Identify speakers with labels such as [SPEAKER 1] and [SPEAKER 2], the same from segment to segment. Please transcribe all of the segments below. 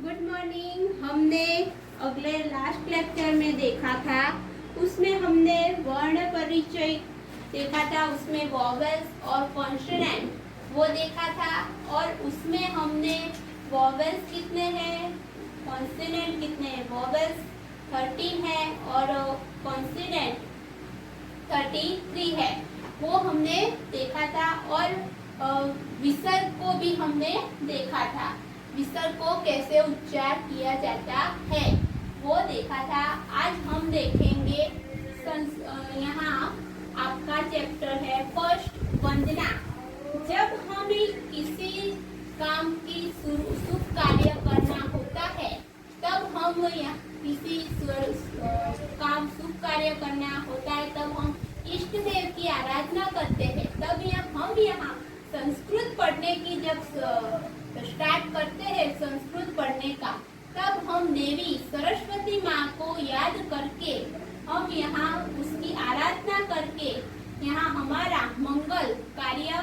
[SPEAKER 1] Good morning. हमने अगले last lecture में देखा था, उसमें हमने वर्ण परिचय देखा था, उसमें वॉवेल्स और कॉन्सोनेंट वो देखा था। और उसमें हमने वॉवेल्स कितने हैं, कॉन्सोनेंट कितने हैं। वॉवेल्स 13 है और कॉन्सोनेंट 33 है, वो हमने देखा था। और विसर्ग को भी हमने देखा था, विसर्ग को कैसे उच्चार किया जाता है वो देखा था। आज हम देखेंगे यहाँ आपका चैप्टर है फर्स्ट, वंदना। जब हमें किसी काम की शुभ कार्य करना होता है, तब हम किसी काम शुभ कार्य करना होता है, तब हम इष्ट देव की आराधना करते हैं। तब हम यहाँ संस्कृत पढ़ने की जब स्टार्ट करते हैं, संस्कृत पढ़ने का, तब हम देवी सरस्वती माँ को याद करके हम यहाँ उसकी आराधना करके यहाँ हमारा मंगल कार्य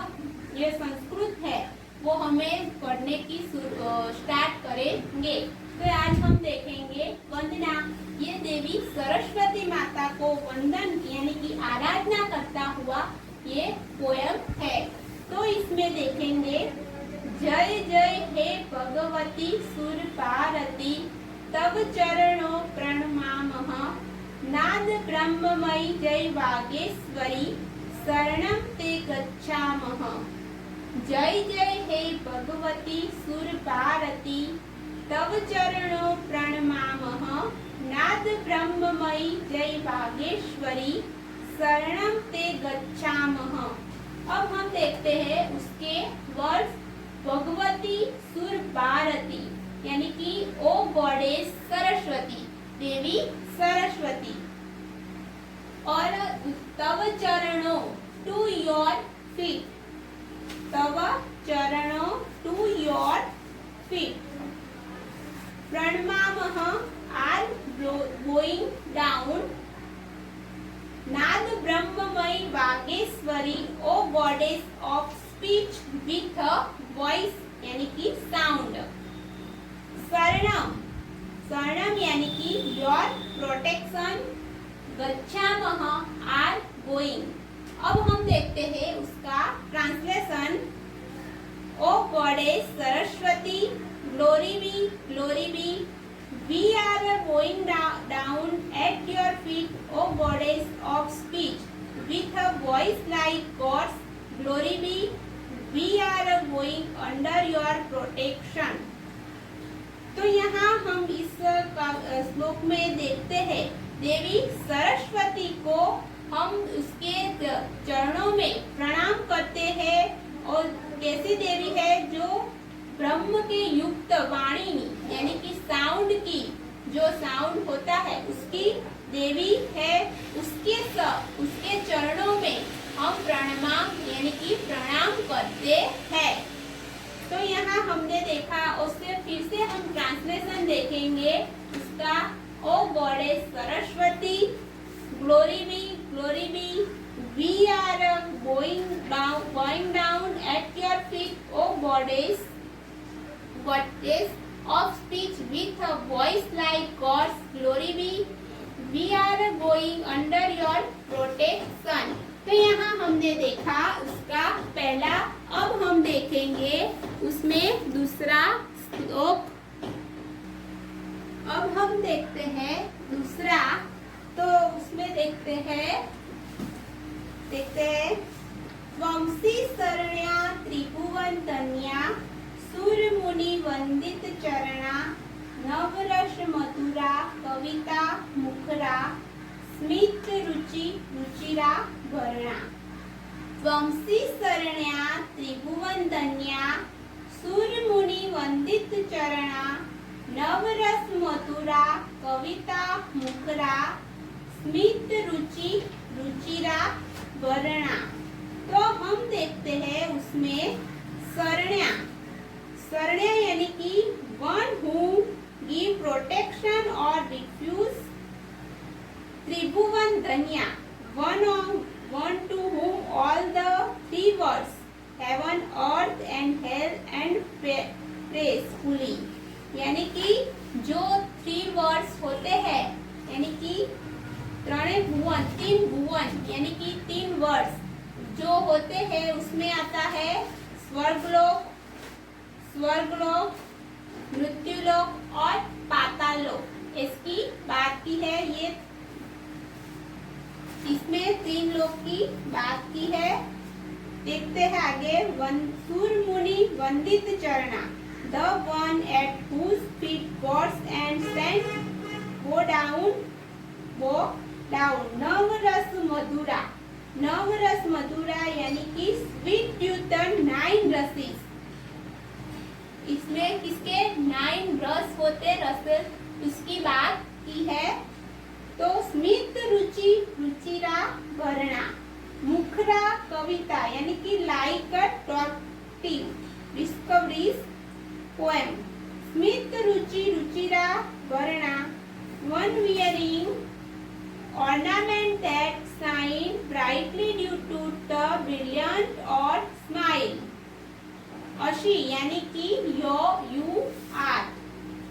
[SPEAKER 1] ये संस्कृत है वो हमें पढ़ने की स्टार्ट करेंगे। तो आज हम देखेंगे वंदना। ये देवी सरस्वती माता को वंदन यानी कि आराधना करता हुआ ये पोयम है। तो इसमें देखेंगे, जय जय हे भगवती सुरपारती, तव चरणों प्रणमामः, नाद ब्रह्ममयी जय वागेश्वरी, शरणं ते गच्छामः। जय जय हे भगवती सुरपारती, तव चरणों प्रणमामः, नाद ब्रह्ममयी जय वागेश्वरी, शरणं ते गच्छामः। अब हम देखते हैं उसके वर्ड्स। भगवती सुरपारती यानी कि ओ गॉडेस सरस्वती, देवी सरस्वती। और तव चरणों टू योर फीट, तव चरणों टू योर फीट, प्रणमामः आर गोइंग डाउन, नाद ब्रह्ममयी वागेश्वरी O goddess of speech with a voice यानी कि साउंड। शरणम, शरणम यानी कि योर प्रोटेक्शन, गच्छामः आर गोइंग। अब हम देखते हैं उसका translation. O goddess Saraswati, glory be, we are going down at your feet, O goddess of speech, with a voice like God's, glory be, we are going under your protection। तो यहाँ हम इस श्लोक में देखते हैं, देवी सरस्वती को हम उसके चरणों में प्रणाम करते हैं। और कैसी देवी है, जो ब्रह्म के युक्त वाणी यानी कि साउंड की, जो साउंड होता है उसकी देवी है। उसके चरणों में हम प्रणाम यानी कि प्रणाम करते हैं। तो यहाँ हमने देखा, उससे फिर से हम ट्रांसलेशन देखेंगे उसका। O goddess Saraswati, glory be, we are going down at your feet, O goddess of speech, with a voice like God's, glory be, we are going under your protection। तो यहाँ हमने देखा उसका पहला। अब हम देखेंगे उसमें दूसरा श्लोक। अब हम देखते हैं दूसरा, तो उसमें देखते हैं त्वमसि शरण्या त्रिभुवन तनया, सूर मुनि वंदित चरणा, नवरस मधुरा कविता मुखरा, स्मित रुचिरा वर्णा। त्वमसि शरण्या त्रिभुवन तनया, सूर मुनि वंदित चरणा, नवरस मधुरा कविता मुखरा, स्मित रुचिरा वर्णा। तो हम देखते हैं उसमें शरण्या, शरण्या यानी कि वन हु गिव प्रोटेक्शन और रिफ्यूज। त्रिभुवन धन्या, one two whom all the three worlds, heaven, earth and hell and praise fully, यानी कि जो 3 वर्ड्स होते हैं, यानी कि तीन भुवन यानी कि 3 वर्ड्स जो होते हैं उसमें आता है स्वर्गलोक, मृत्युलोक और पाताल लोक। इसकी बात की है, ये इसमें 3 लोक की बात की है। देखते हैं आगे। सूर मुनि वंदित चरणा, the one at whose feet gods and saints bow down. नवरस मधुरा, नवरस मधुरा यानी कि स्वीट ट्यूटर 9 रसेस। इसमें किसके 9 रस होते, रस उसकी बात की है। तो स्मित रुचि रुचिरा वर्णा, मुखरा कविता यानी कि like a talking discoveries poem. स्मित रुचि रुचिरा वर्णा, one wearing ornament that shine brightly due to the brilliant or smile। अशी यानी कि यू आर।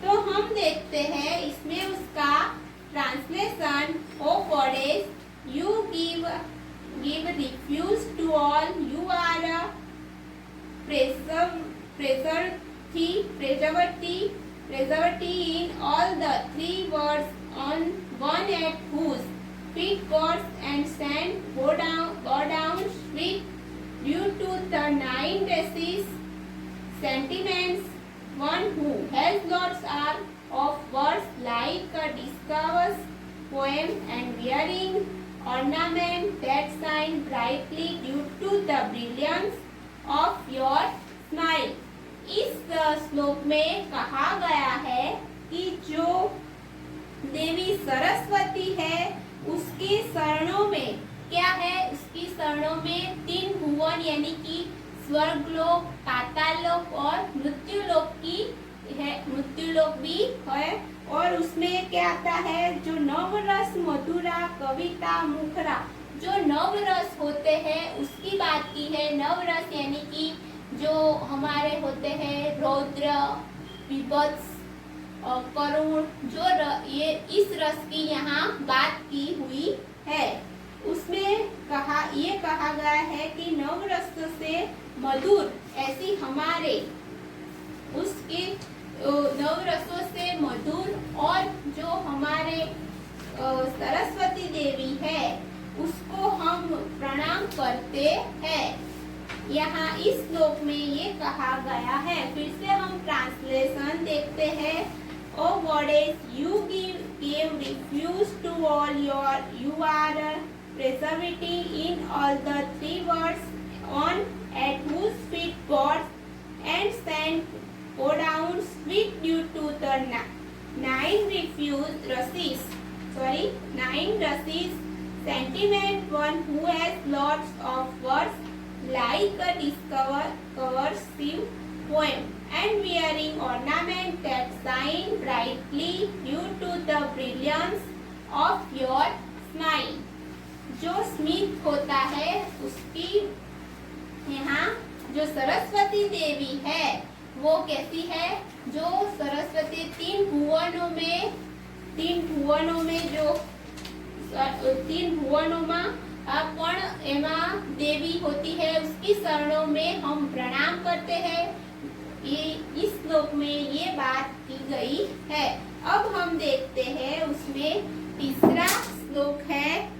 [SPEAKER 1] तो हम देखते हैं इसमें उसका translation. O goddess you give refuge to all, you are preservati in all the 3 words on one at whose feet gods and saints bow down sweet due to the 9 races sentiments, one who has lots of words like a discovers poem and wearing ornament that shine brightly due to the brilliance of your smile। इस श्लोक में कहा गया है कि जो देवी सरस्वती है उसकी शरणों में क्या है, उसकी शरणों में 3 भुवन यानी कि स्वर्गलोक, पाताललोक और मृत्युलोक की है, मृत्युलोक भी है। और उसमें क्या आता है, जो नवरस मधुरा कविता मुखरा, जो नवरस होते हैं उसकी बात की है। नवरस यानी कि जो हमारे होते हैं रौद्र, विभत्स, करुण, जो ये इस रस की यहाँ बात की हुई है। उसमें ये कहा गया है कि नवरस से मधुर, ऐसी हमारे उसके नवरसों से मधुर और जो हमारे सरस्वती देवी है उसको हम प्रणाम करते हैं। यहाँ इस श्लोक में ये कहा गया है। फिर से हम ट्रांसलेशन देखते हैं। O goddess you give refuge to all your, you are preservative in all the 3 words on at whose feet gods and saints bow down sweet due to the 9 races sentiment, one who has lots of words like a discovers poem and wearing ornament that shine brightly due to the brilliance of your smile। जो स्मित होता है उसकी यहाँ जो सरस्वती देवी है वो कैसी है, जो सरस्वती 3 भुवनों में जो 3 भुवनों में पण एमा देवी होती है, उसकी शरणों में हम प्रणाम करते हैं। ये इस श्लोक में ये बात की गई है। अब हम देखते हैं उसमें तीसरा श्लोक है,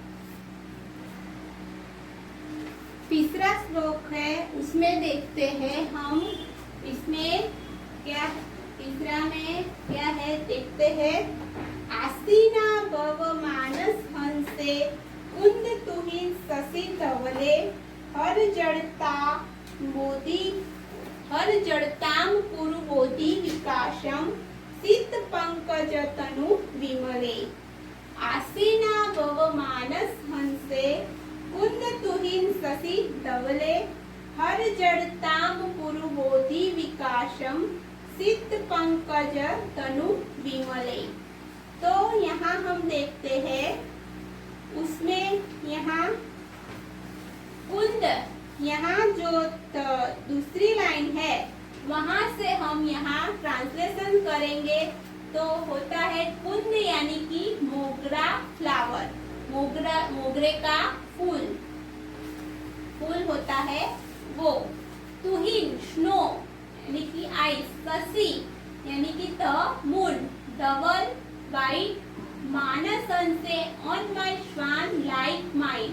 [SPEAKER 1] उसमें देखते हैं हम इसमें क्या, तीसरा में क्या है देखते हैं। आसीना भव मानस हंसे कुंद तुहिन शशि धवले, हर जड़ताम कुरु बोधि विकासम सित पंकज तनु विमले। आसीना भव मानस हंसे कुंद तुहिन शशि धवले, हर जड़ताम कुरु बोधि विकासम सित पंकज तनु विमले। तो यहाँ हम देखते हैं उसमें यहाँ कुंद, यहाँ जो दूसरी लाइन है वहां से हम यहाँ ट्रांसलेशन करेंगे तो होता है कुंद यानी कि मोगरा फ्लावर, मोगरे का फूल होता है वो। तुहिन स्नो यानी कि आइस, शशि यानी कि द मून, डबल वाइट, मानस से on my swan like mine,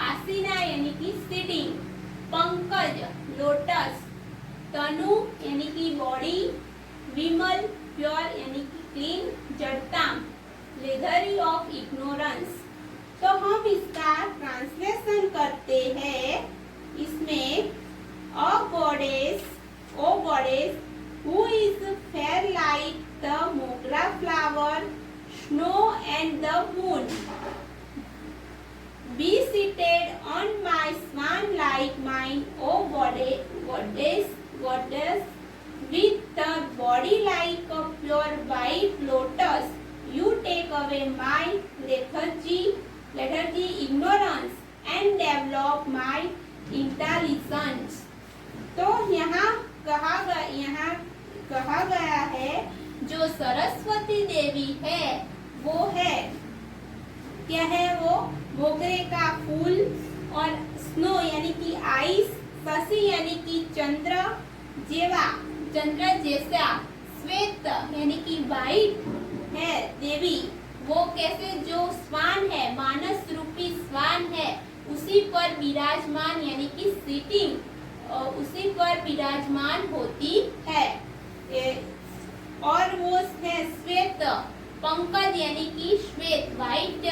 [SPEAKER 1] आसीना यानी कि सिटिंग, पंकज लोटस, तनु यानी कि बॉडी, विमल प्योर यानी कि क्लीन, जड़ताम लेदरी ऑफ इग्नोरेंस। तो हम इसका ट्रांसलेशन करते हैं। इसमें ओ goddess who is fair like the mogra flower, snow and the moon, be seated on my swan like mine, O goddess, with the body like a pure white lotus, you take away my lethargy, ignorance and develop my intelligence। तो यहाँ कहा गया है जो सरस्वती देवी है वो है, क्या है वो? मोगरे का फूल, और स्नो यानी कि आइस, शशि यानी कि चंद्र जैसा, श्वेत यानी कि वाइट है देवी, वो कैसे? जो स्वान है, मानस रूपी स्वान है, उसी पर विराजमान यानी कि सीटिंग, उसी पर विराजमान होती है। और वो है श्वेत, पंकज यानी कि श्वेत, वाइट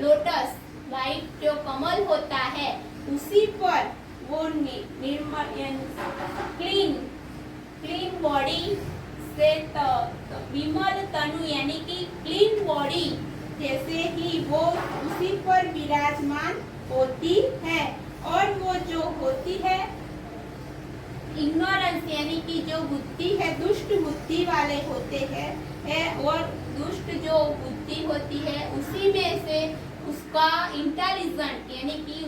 [SPEAKER 1] लोटस, वाइट जो कमल होता है उसी पर वो निर्मल क्लीन बॉडी से विमल तनु यानी कि क्लीन बॉडी जैसे ही वो उसी पर विराजमान होती है। और वो जो होती है इग्नोरेंस यानी कि जो बुद्धि है, दुष्ट बुद्धि वाले होते हैं, और दुष्ट जो बुद्धि होती है उसी में से उसका इंटेलिजेंट यानी कि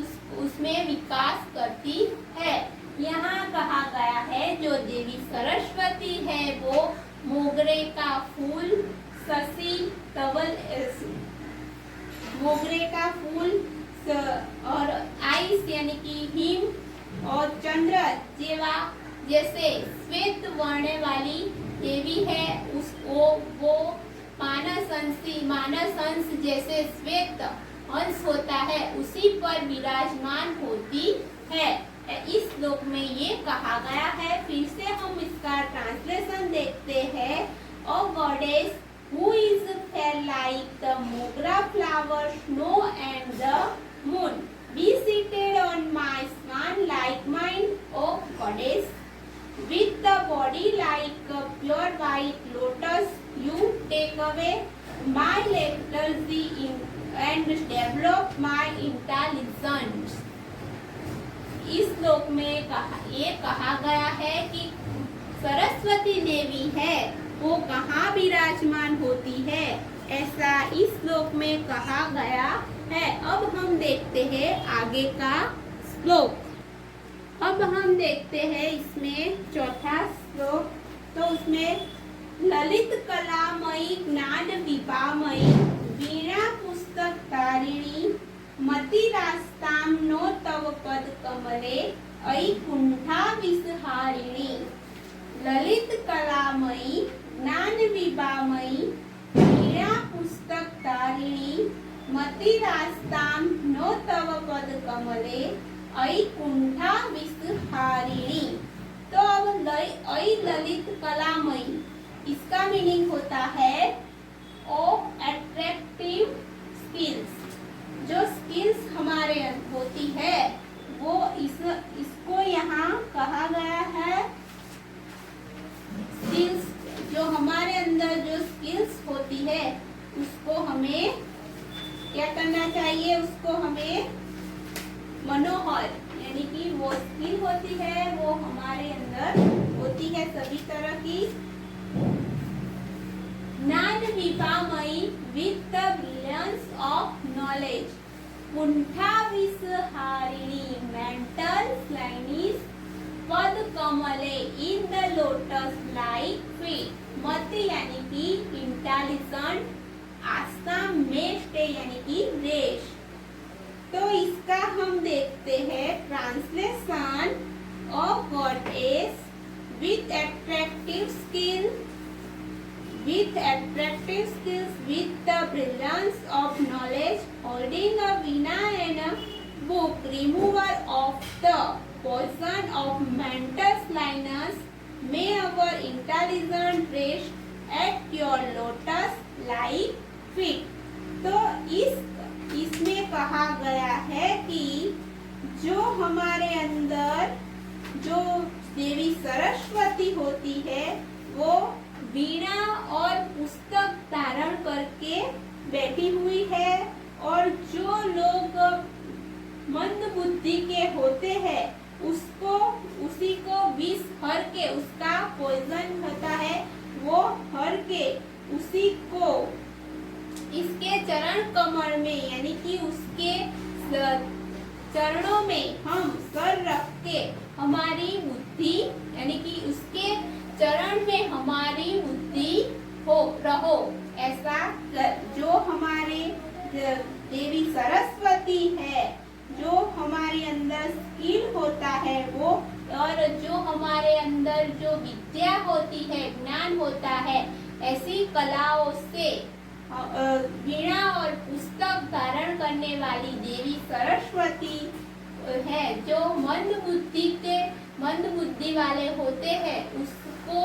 [SPEAKER 1] उसमें विकास करती है। यहाँ कहा गया है जो देवी सरस्वती है वो मोगरे का फूल, शशि, मोगरे का फूल और आइस यानी कि हिम, और चंद्र जैसे श्वेत वर्ण वाली देवी है, उसको वो मानस अंश जैसे श्वेत अंश होता है उसी पर विराजमान होती है। इस श्लोक में ये कहा गया है। फिर से हम इसका ट्रांसलेशन देखते हैं। O goddess who is fair like the mogra flower, snow and the moon, be seated on my swan like mine, O goddess, with the body like a pure white lotus, you take away my lethargy and develop my intelligence। इस श्लोक में ये कहा गया है कि सरस्वती देवी है वो कहाँ विराजमान होती है, ऐसा इस श्लोक में कहा गया है। अब हम देखते हैं आगे का श्लोक। अब हम देखते हैं इसमें चौथा श्लोक। तो उसमें ललित कलामयी ज्ञान विभामयी वीणा पुस्तक तारिणी मति रास्ताम नो तव पद कमले अयि कुंठा विसहारिणी। ललित कलामयी ज्ञान विभामयी वीणा पुस्तक तारिणी मति रास्ताम नो तव पद कमले अयि कुंठा विसहारिणी। तो अब अयि ललित कलामयी, इसका मीनिंग होता है ओ अट्रैक्टिव स्किल्स। जो स्किल्स हमारे होती है वो इसको यहाँ कहा गया है। स्किल्स जो हमारे अंदर जो स्किल्स होती है उसको हमें क्या करना चाहिए, उसको हमें मनोहर यानी कि वो स्किल होती है वो हमारे अंदर होती है सभी तरह की। ज्ञान विभामयी with the brilliance of knowledge, Kumta विसहारिणी mental shyness पद कमले in the lotus like feet. मत यानी कि इंटेलिजेंट, आस्था में स्टे यानी कि रेश। तो इसका हम देखते हैं translation of goddess with attractive skills, with the brilliance of knowledge, holding a veena and a book, remover of the poison of mental slyness, may our intelligence rest at your lotus like feet। तो इसमें कहा गया है कि जो हमारे अंदर जो देवी सरस्वती होती है वो वीणा और पुस्तक धारण करके बैठी हुई है, और जो लोग मंद बुद्धि के होते हैं उसी को विष हर के, उसका पॉइजन होता है वो हर के उसी को इसके चरण कमल में यानी कि उसके चरणों में हम सर रख के हमारी बुद्धि यानी कि उसके चरण में हमारी बुद्धि हो रहो, ऐसा जो हमारे देवी सरस्वती है, जो हमारे अंदर स्किल होता है वो, और जो हमारे अंदर जो विद्या होती है, ज्ञान होता है, ऐसी कलाओं से वीणा और पुस्तक धारण करने वाली देवी सरस्वती है, जो मंद बुद्धि वाले होते हैं उसको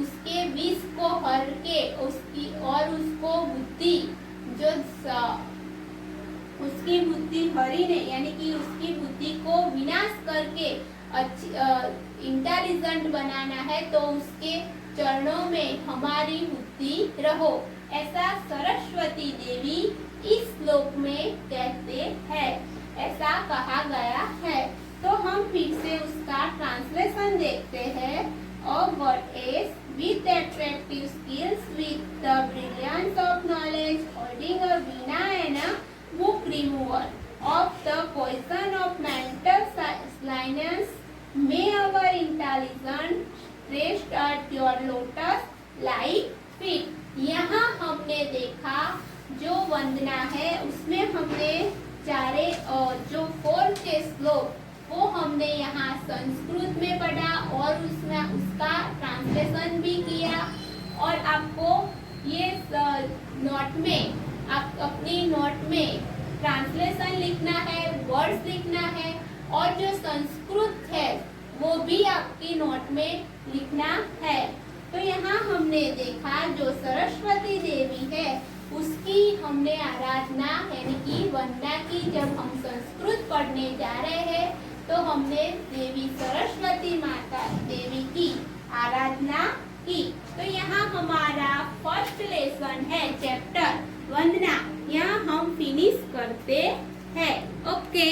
[SPEAKER 1] उसके विष को हर के उसको बुद्धि जो उसकी बुद्धि हरी ने यानी कि उसकी बुद्धि को विनाश करके इंटेलिजेंट बनाना है, तो उसके चरणों में हमारी बुद्धि रहो, ऐसा सरस्वती देवी इस श्लोक में कहते हैं, ऐसा कहा गया है। तो हम फिर से उसका ट्रांसलेशन देखते हैं। और goddess with attractive skills, with the brilliance of knowledge, holding a veena and a book, remover of the poison of mental slyness, may our intelligence rest at your lotus like feet। यहाँ हमने देखा जो वंदना है उसमें हमने चारे जो 4 के श्लोक वो हमने यहाँ संस्कृत में पढ़ा और उसमें उसका ट्रांसलेशन भी किया, और आपको ये नोट में आप अपनी नोट में ट्रांसलेशन लिखना है, वर्ड्स लिखना है, और जो संस्कृत है वो भी आपकी नोट में लिखना है। तो यहाँ हमने देखा जो सरस्वती देवी है उसकी हमने आराधना यानी कि वंदना की। जब हम संस्कृत पढ़ने जा रहे हैं तो हमने देवी सरस्वती माता देवी की आराधना की। तो यहाँ हमारा फर्स्ट लेसन है चैप्टर वंदना, यहाँ हम फिनिश करते हैं। ओके।